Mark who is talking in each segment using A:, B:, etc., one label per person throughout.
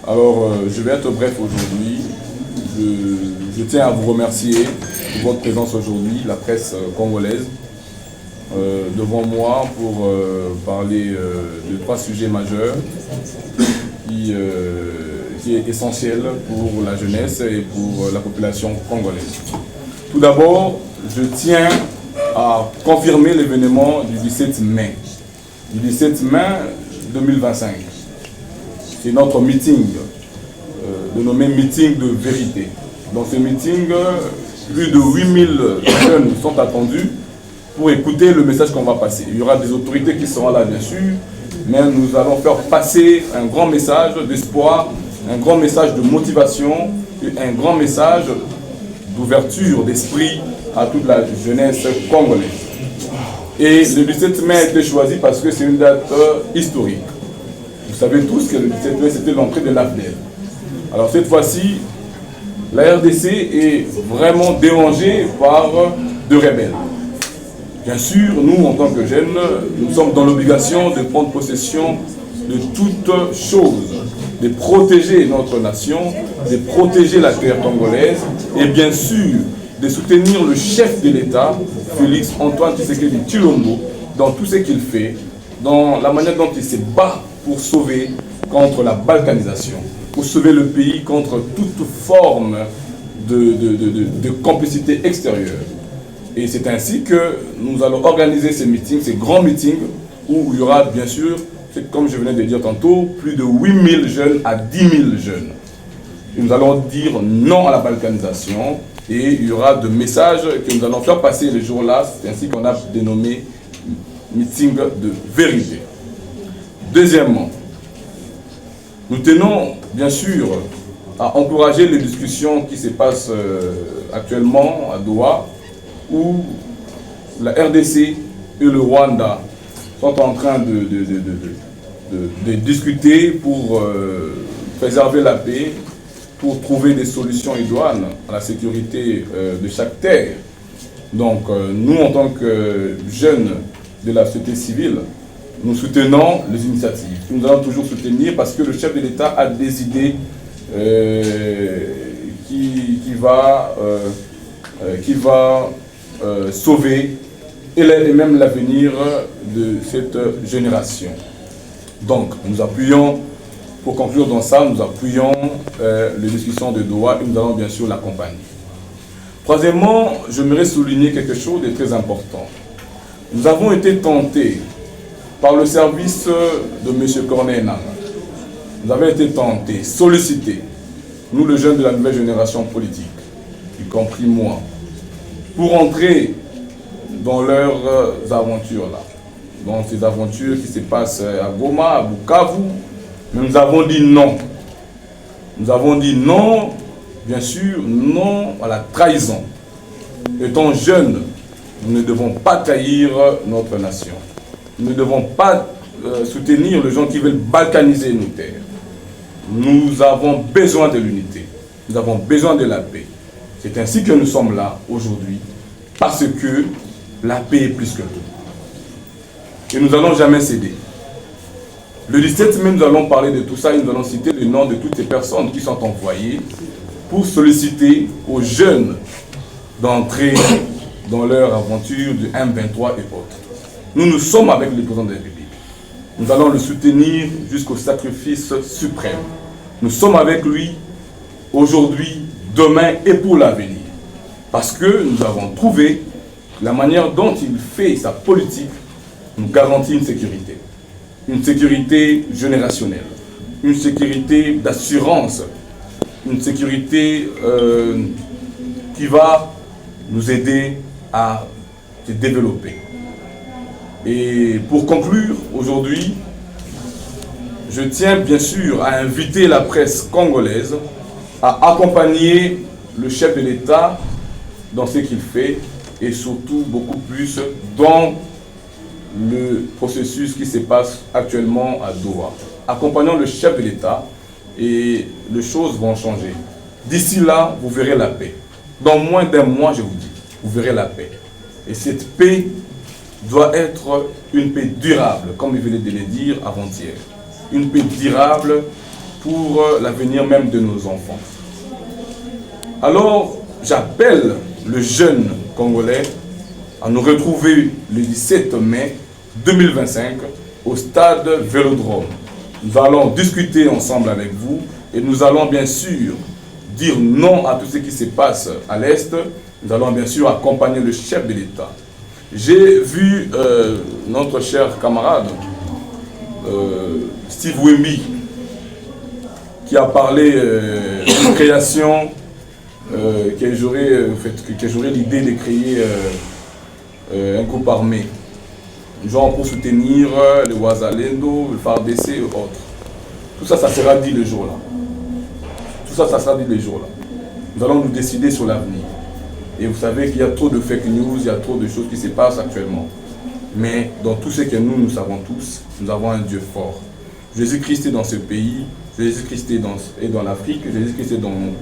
A: Alors, je vais être bref aujourd'hui. Je tiens à vous remercier pour votre présence aujourd'hui, la presse congolaise, devant moi pour parler de 3 sujets majeurs qui est essentiel pour la jeunesse et pour la population congolaise. Tout d'abord, je tiens à confirmer l'événement du 17 mai. Du 17 mai 2025. C'est notre meeting, dénommé meeting de vérité. Dans ce meeting, plus de 8000 jeunes sont attendus pour écouter le message qu'on va passer. Il y aura des autorités qui seront là, bien sûr, mais nous allons faire passer un grand message d'espoir, un grand message de motivation, et un grand message d'ouverture d'esprit à toute la jeunesse congolaise. Et le 17 mai a été choisi parce que c'est une date historique. Vous savez tous que le 17 mai, c'était l'entrée de l'AFDEL. Alors cette fois-ci, la RDC est vraiment dérangée par de rebelles. Bien sûr, nous, en tant que jeunes, nous sommes dans l'obligation de prendre possession de toutes choses, de protéger notre nation, de protéger la terre congolaise et bien sûr, de soutenir le chef de l'État, Félix Antoine Tshisekedi Tshilombo, dans tout ce qu'il fait, dans la manière dont il se bat pour sauver contre la balkanisation, pour sauver le pays contre toute forme de complicité extérieure. Et c'est ainsi que nous allons organiser ces meetings, ces grands meetings, où il y aura bien sûr, comme je venais de dire tantôt, plus de 8000 jeunes à 10 000 jeunes. Et nous allons dire non à la balkanisation, et il y aura des messages que nous allons faire passer les jours-là, c'est ainsi qu'on a dénommé meeting de vérité. Deuxièmement, nous tenons bien sûr à encourager les discussions qui se passent actuellement à Doha, où la RDC et le Rwanda sont en train de discuter pour préserver la paix, pour trouver des solutions idoines à la sécurité de chaque terre. Donc nous, en tant que jeunes de la société civile, nous soutenons les initiatives. Nous allons toujours soutenir parce que le chef de l'État a des idées qui va sauver et même l'avenir de cette génération. Donc nous appuyons, pour conclure dans ça, nous appuyons les discussions de Doha et nous allons bien sûr l'accompagner. Troisièmement, j'aimerais souligner quelque chose de très important. Nous avons été tentés par le service de M. Corneille Nangaa. Nous avons été tentés, sollicités, nous les jeunes de la nouvelle génération politique, y compris moi, pour entrer dans leurs aventures là, dans ces aventures qui se passent à Goma, à Bukavu. Mais nous avons dit non. Nous avons dit non, bien sûr, non à la trahison. Étant jeunes, nous ne devons pas trahir notre nation. Nous ne devons pas soutenir les gens qui veulent balkaniser nos terres. Nous avons besoin de l'unité. Nous avons besoin de la paix. C'est ainsi que nous sommes là aujourd'hui, parce que la paix est plus que tout. Et nous n'allons jamais céder. Le 17 mai, nous allons parler de tout ça et nous allons citer le nom de toutes les personnes qui sont envoyées pour solliciter aux jeunes d'entrer dans leur aventure du M23 et autres. Nous sommes avec le président de la République. Nous allons le soutenir jusqu'au sacrifice suprême. Nous sommes avec lui aujourd'hui, demain et pour l'avenir. Parce que nous avons trouvé la manière dont il fait sa politique nous garantit une sécurité. Une sécurité générationnelle. Une sécurité d'assurance. Une sécurité qui va nous aider à se développer. Et pour conclure, aujourd'hui, je tiens bien sûr à inviter la presse congolaise à accompagner le chef de l'État dans ce qu'il fait et surtout beaucoup plus dans le processus qui se passe actuellement à Doha. Accompagnons le chef de l'État et les choses vont changer. D'ici là, vous verrez la paix. Dans moins d'un mois, je vous dis, vous verrez la paix. Et cette paix doit être une paix durable, comme il venait de le dire avant-hier. une paix durable pour l'avenir même de nos enfants. Alors, j'appelle le jeune Congolais à nous retrouver le 17 mai 2025 au stade Vélodrome. Nous allons discuter ensemble avec vous et nous allons bien sûr dire non à tout ce qui se passe à l'Est. Nous allons bien sûr accompagner le chef de l'État. J'ai vu notre cher camarade Steve Wemby qui a parlé de création, qui j'aurais l'idée de créer un groupe armé, genre pour soutenir les Wazalendo, le FARDC et autres. Tout ça, ça sera dit le jour-là. Tout ça, ça sera dit le jour-là. Nous allons nous décider sur l'avenir. Et vous savez qu'il y a trop de fake news, il y a trop de choses qui se passent actuellement. Mais dans tout ce que nous savons tous, nous avons un Dieu fort. Jésus-Christ est dans ce pays, Jésus-Christ est dans l'Afrique, Jésus-Christ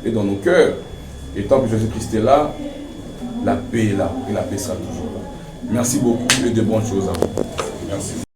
A: est dans nos cœurs. Et tant que Jésus-Christ est là, la paix est là, et la paix sera toujours là. Merci beaucoup et de bonnes choses à vous. Merci.